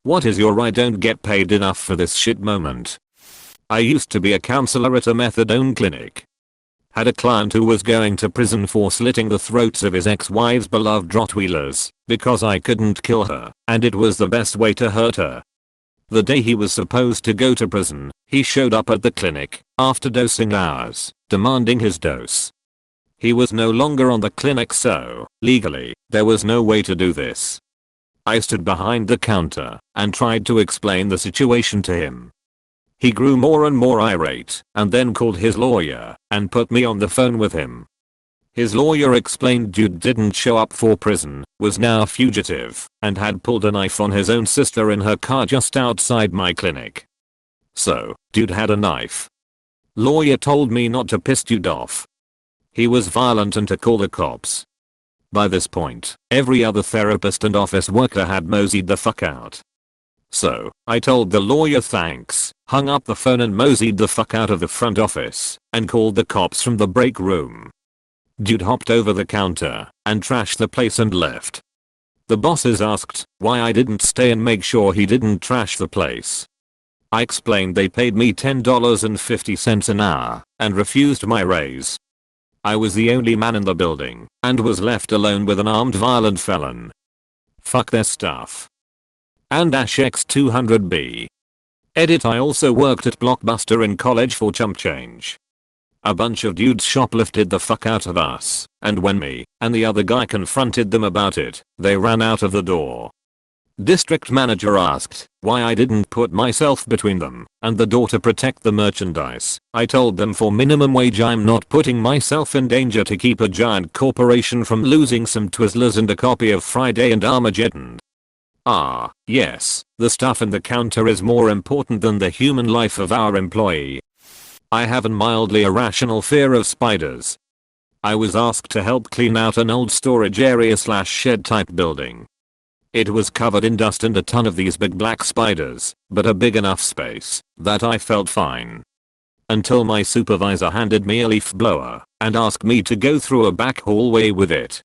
What is your I don't get paid enough for this shit moment? I used to be a counselor at a methadone clinic. Had a client who was going to prison for slitting the throats of his ex-wife's beloved Rottweilers because I couldn't kill her and it was the best way to hurt her. The day he was supposed to go to prison, he showed up at the clinic after dosing hours, demanding his dose. He was no longer on the clinic, so legally there was no way to do this. I stood behind the counter and tried to explain the situation to him. He grew more and more irate and then called his lawyer and put me on the phone with him. His lawyer explained dude didn't show up for prison, was now a fugitive, and had pulled a knife on his own sister in her car just outside my clinic. So, dude had a knife. Lawyer told me not to piss dude off. He was violent and to call the cops. By this point, every other therapist and office worker had moseyed the fuck out. So, I told the lawyer thanks, hung up the phone and moseyed the fuck out of the front office, and called the cops from the break room. Dude hopped over the counter, and trashed the place and left. The bosses asked why I didn't stay and make sure he didn't trash the place. I explained they paid me $10.50 an hour, and refused my raise. I was the only man in the building, and was left alone with an armed violent felon. Fuck their stuff. And X200B. Edit. I also worked at Blockbuster in college for chump change. A bunch of dudes shoplifted the fuck out of us, and when me and the other guy confronted them about it, they ran out of the door. District manager asked why I didn't put myself between them and the door to protect the merchandise. I told them for minimum wage I'm not putting myself in danger to keep a giant corporation from losing some Twizzlers and a copy of Friday and Armageddon. Ah, yes, the stuff in the counter is more important than the human life of our employee. I have a mildly irrational fear of spiders. I was asked to help clean out an old storage area / shed type building. It was covered in dust and a ton of these big black spiders, but a big enough space that I felt fine. Until my supervisor handed me a leaf blower and asked me to go through a back hallway with it.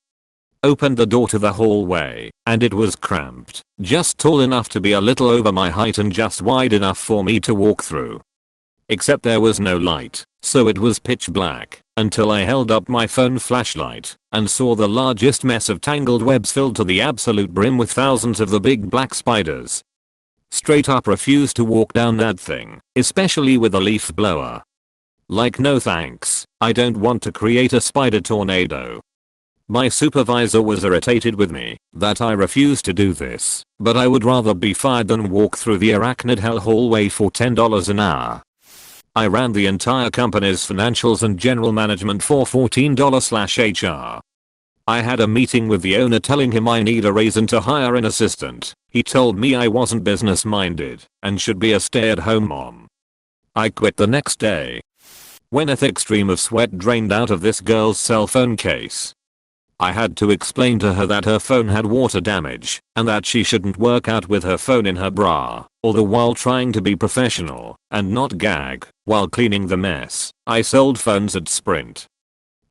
Opened the door to the hallway, and it was cramped, just tall enough to be a little over my height and just wide enough for me to walk through. Except there was no light, so it was pitch black, until I held up my phone flashlight, and saw the largest mess of tangled webs filled to the absolute brim with thousands of the big black spiders. Straight up refused to walk down that thing, especially with a leaf blower. Like no thanks, I don't want to create a spider tornado. My supervisor was irritated with me that I refused to do this, but I would rather be fired than walk through the arachnid hell hallway for $10 an hour. I ran the entire company's financials and general management for $14/HR. I had a meeting with the owner telling him I need a raise and to hire an assistant. He told me I wasn't business minded and should be a stay-at-home mom. I quit the next day. When a thick stream of sweat drained out of this girl's cell phone case, I had to explain to her that her phone had water damage and that she shouldn't work out with her phone in her bra, all the while trying to be professional and not gag while cleaning the mess. I sold phones at Sprint.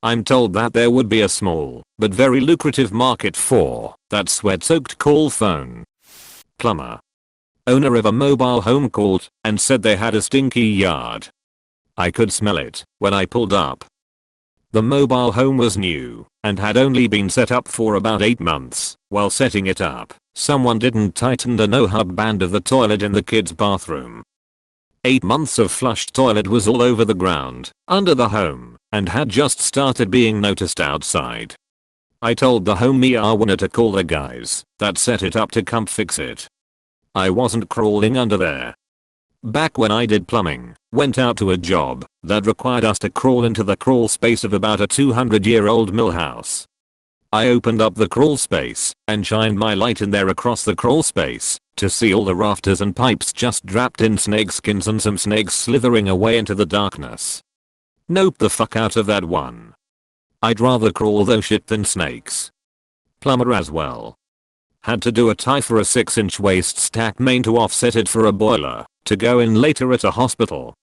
I'm told that there would be a small but very lucrative market for that sweat-soaked call phone. Plumber. Owner of a mobile home called and said they had a stinky yard. I could smell it when I pulled up. The mobile home was new and had only been set up for about 8 months. While setting it up, someone didn't tighten the no-hub band of the toilet in the kids' bathroom. 8 months of flushed toilet was all over the ground, under the home, and had just started being noticed outside. I told the home owner to call the guys that set it up to come fix it. I wasn't crawling under there. Back when I did plumbing, went out to a job that required us to crawl into the crawl space of about a 200-year-old mill house. I opened up the crawl space and shined my light in there across the crawl space to see all the rafters and pipes just draped in snakeskins and some snakes slithering away into the darkness. Nope the fuck out of that one. I'd rather crawl those shit than snakes. Plumber as well. Had to do a tie for a 6-inch waste stack main to offset it for a boiler to go in later at a hospital.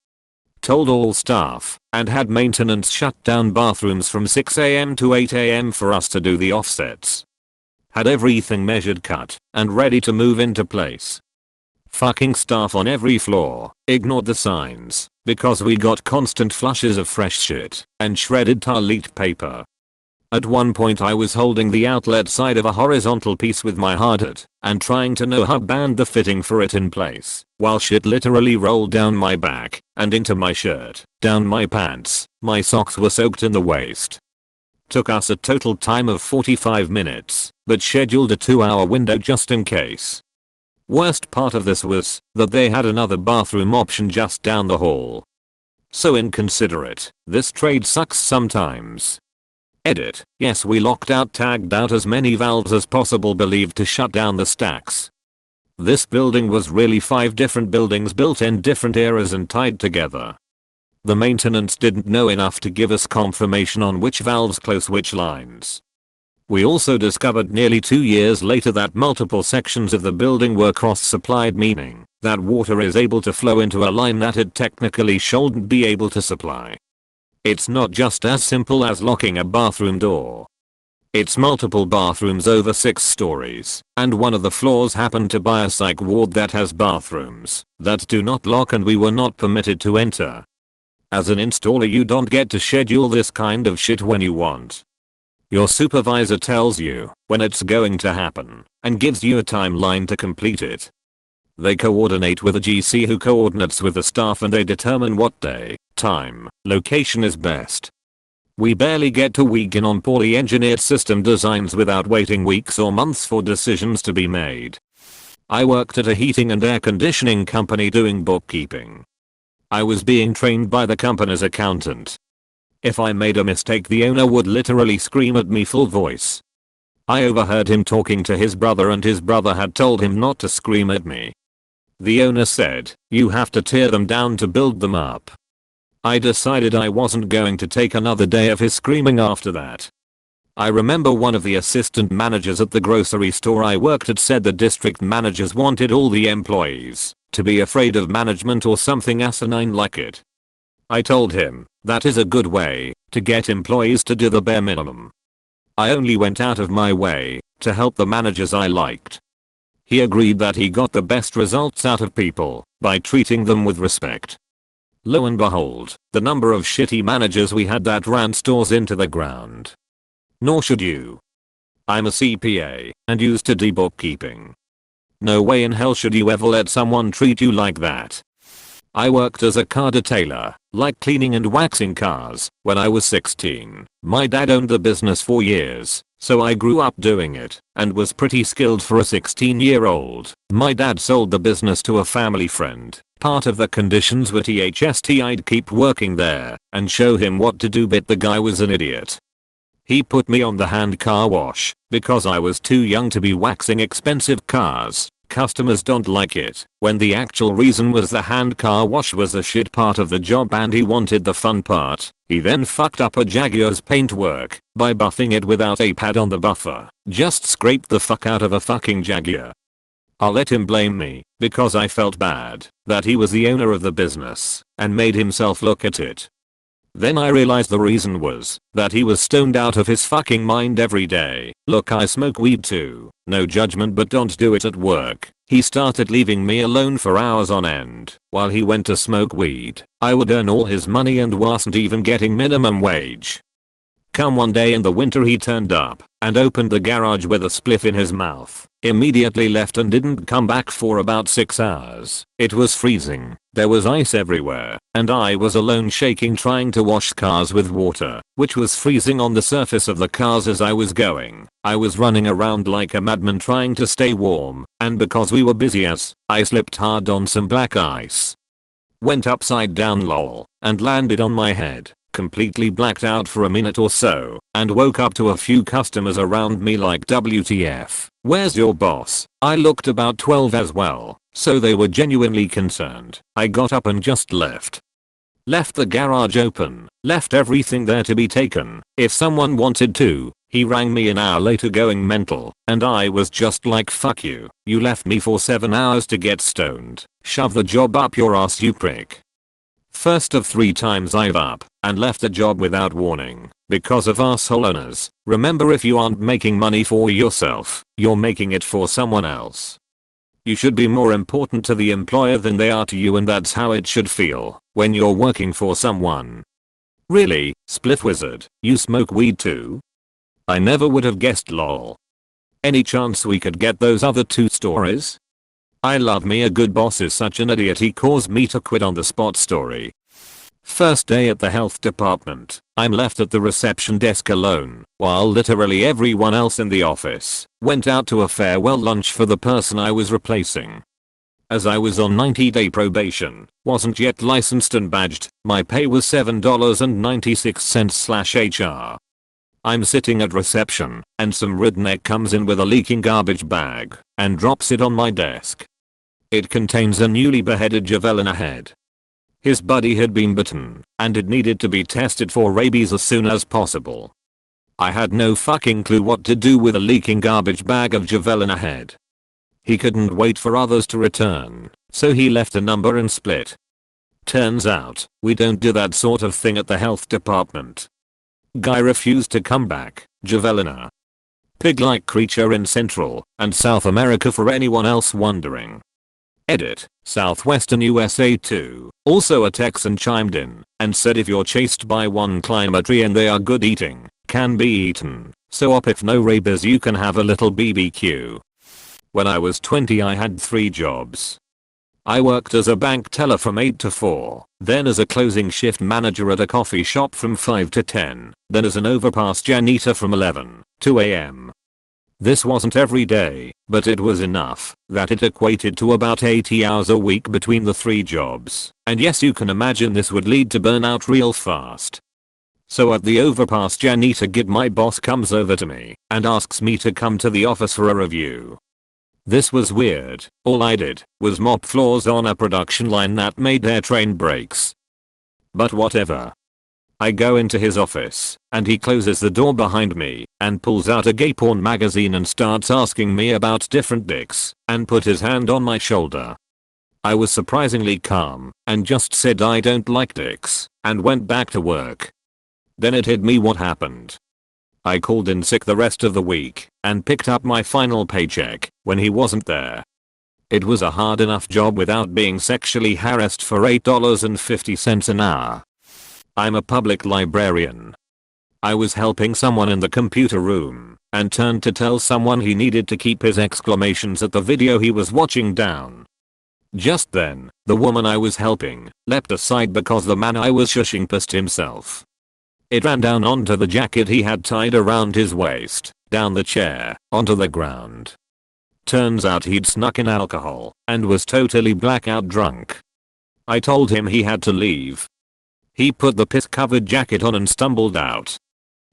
Told all staff and had maintenance shut down bathrooms from 6 AM to 8 AM for us to do the offsets. Had everything measured, cut, and ready to move into place. fucking staff on every floor, ignored the signs, because we got constant flushes of fresh shit, and shredded toilet paper. At one point I was holding the outlet side of a horizontal piece with my hard hat, and trying to no hub band the fitting for it in place, while shit literally rolled down my back, and into my shirt, down my pants, my socks were soaked in the waist. Took us a total time of 45 minutes, but scheduled a 2-hour window just in case. Worst part of this was that they had another bathroom option just down the hall. So inconsiderate, this trade sucks sometimes. Edit. Yes, we locked out tagged out as many valves as possible believed to shut down the stacks. This building was really 5 different buildings built in different eras and tied together. The maintenance didn't know enough to give us confirmation on which valves close which lines. We also discovered nearly 2 years later that multiple sections of the building were cross-supplied, meaning that water is able to flow into a line that it technically shouldn't be able to supply. It's not just as simple as locking a bathroom door. It's multiple bathrooms over 6 stories, and one of the floors happened to be a psych ward that has bathrooms that do not lock and we were not permitted to enter. As an installer, you don't get to schedule this kind of shit when you want. Your supervisor tells you when it's going to happen and gives you a timeline to complete it. They coordinate with a GC who coordinates with the staff and they determine what day, time, location is best. We barely get to week in on poorly engineered system designs without waiting weeks or months for decisions to be made. I worked at a heating and air conditioning company doing bookkeeping. I was being trained by the company's accountant. If I made a mistake, the owner would literally scream at me full voice. I overheard him talking to his brother and his brother had told him not to scream at me. The owner said, "You have to tear them down to build them up." I decided I wasn't going to take another day of his screaming after that. I remember one of the assistant managers at the grocery store I worked at said the district managers wanted all the employees to be afraid of management or something asinine like it. I told him that is a good way to get employees to do the bare minimum. I only went out of my way to help the managers I liked. He agreed that he got the best results out of people by treating them with respect. Lo and behold, the number of shitty managers we had that ran stores into the ground. Nor should you. I'm a CPA and used to bookkeeping. No way in hell should you ever let someone treat you like that. I worked as a car detailer, like cleaning and waxing cars, when I was 16. My dad owned the business for years, so I grew up doing it and was pretty skilled for a 16-year-old. My dad sold the business to a family friend. Part of the conditions were I'd keep working there and show him what to do, but the guy was an idiot. He put me on the hand car wash because I was too young to be waxing expensive cars. Customers don't like it, when the actual reason was the hand car wash was a shit part of the job and he wanted the fun part. He then fucked up a Jaguar's paintwork by buffing it without a pad on the buffer. Just scraped the fuck out of a fucking Jaguar. I'll let him blame me because I felt bad that he was the owner of the business and made himself look at it. Then I realized the reason was that he was stoned out of his fucking mind every day. Look, I smoke weed too. No judgment, but don't do it at work. He started leaving me alone for hours on end while he went to smoke weed. I would earn all his money and wasn't even getting minimum wage. Come one day in the winter he turned up and opened the garage with a spliff in his mouth. Immediately left and didn't come back for about 6 hours. It was freezing. There was ice everywhere, and I was alone shaking trying to wash cars with water, which was freezing on the surface of the cars as I was going. I was running around like a madman trying to stay warm, and because we were busy as, I slipped hard on some black ice. Went upside down lol, and landed on my head. Completely blacked out for a minute or so, and woke up to a few customers around me like WTF, where's your boss? I looked about 12 as well, so they were genuinely concerned. I got up and just left. Left the garage open, left everything there to be taken, if someone wanted to. He rang me an hour later going mental, and I was just like, fuck you, you left me for 7 hours to get stoned. Shove the job up your ass, you prick. First of 3 times I've up and left a job without warning because of asshole owners. Remember, if you aren't making money for yourself, you're making it for someone else. You should be more important to the employer than they are to you, and that's how it should feel when you're working for someone. Really, Spliff Wizard, you smoke weed too? I never would have guessed, lol. Any chance we could get those other 2 stories? I love me a good boss is such an idiot, he caused me to quit on the spot story. First day at the health department, I'm left at the reception desk alone, while literally everyone else in the office went out to a farewell lunch for the person I was replacing. As I was on 90-day probation, wasn't yet licensed and badged, my pay was $7.96/HR. I'm sitting at reception, and some redneck comes in with a leaking garbage bag and drops it on my desk. It contains a newly beheaded javelina head. His buddy had been bitten, and it needed to be tested for rabies as soon as possible. I had no fucking clue what to do with a leaking garbage bag of javelina head. He couldn't wait for others to return, so he left a number and split. Turns out, we don't do that sort of thing at the health department. Guy refused to come back. Javelina. Pig-like creature in Central and South America for anyone else wondering. Edit. Southwestern USA too. Also a Texan chimed in and said if you're chased by one, climb a tree and they are good eating, can be eaten. So op if no rabies you can have a little BBQ. When I was 20 I had 3 jobs. I worked as a bank teller from 8 to 4, then as a closing shift manager at a coffee shop from 5 to 10, then as an overpass janitor from 11 to 2 AM. This wasn't every day, but it was enough that it equated to about 80 hours a week between the 3 jobs, and yes, you can imagine this would lead to burnout real fast. So at the overpass janitor gig my boss comes over to me and asks me to come to the office for a review. This was weird. All I did was mop floors on a production line that made air train brakes. But whatever. I go into his office, and he closes the door behind me, and pulls out a gay porn magazine and starts asking me about different dicks, and put his hand on my shoulder. I was surprisingly calm, and just said I don't like dicks, and went back to work. Then it hit me what happened. I called in sick the rest of the week, and picked up my final paycheck when he wasn't there. It was a hard enough job without being sexually harassed for $8.50 an hour. I'm a public librarian. I was helping someone in the computer room, and turned to tell someone he needed to keep his exclamations at the video he was watching down. Just then, the woman I was helping leapt aside because the man I was shushing pissed himself. It ran down onto the jacket he had tied around his waist, down the chair, onto the ground. Turns out he'd snuck in alcohol, and was totally blackout drunk. I told him he had to leave. He put the piss-covered jacket on and stumbled out.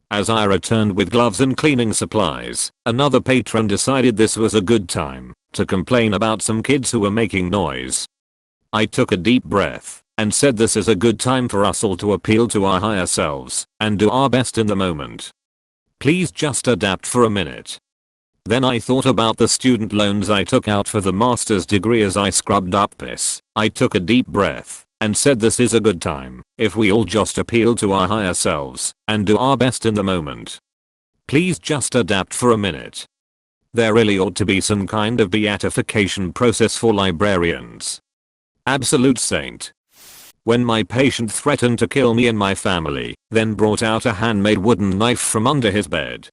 As I returned with gloves and cleaning supplies, another patron decided this was a good time to complain about some kids who were making noise. I took a deep breath and said this is a good time for us all to appeal to our higher selves and do our best in the moment. Please just adapt for a minute. Then I thought about the student loans I took out for the master's degree. As I scrubbed up piss, I took a deep breath and said this is a good time if we all just appeal to our higher selves and do our best in the moment. Please just adapt for a minute. There really ought to be some kind of beatification process for librarians. Absolute saint. When my patient threatened to kill me and my family, then brought out a handmade wooden knife from under his bed.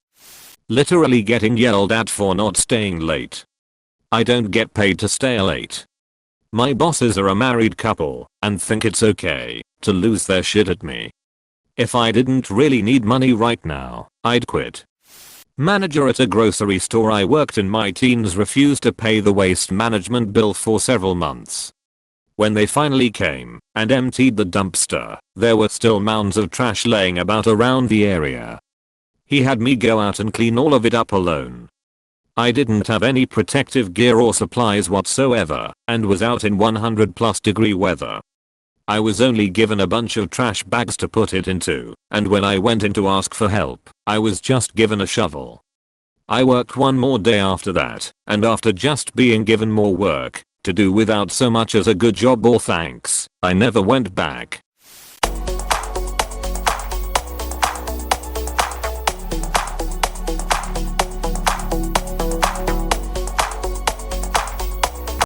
Literally getting yelled at for not staying late. I don't get paid to stay late. My bosses are a married couple and think it's okay to lose their shit at me. If I didn't really need money right now, I'd quit. Manager at a grocery store I worked in my teens refused to pay the waste management bill for several months. When they finally came and emptied the dumpster, there were still mounds of trash laying about around the area. He had me go out and clean all of it up alone. I didn't have any protective gear or supplies whatsoever and was out in 100+ degree weather. I was only given a bunch of trash bags to put it into, and when I went in to ask for help, I was just given a shovel. I worked one more day after that, and after just being given more work to do without so much as a good job or thanks, I never went back.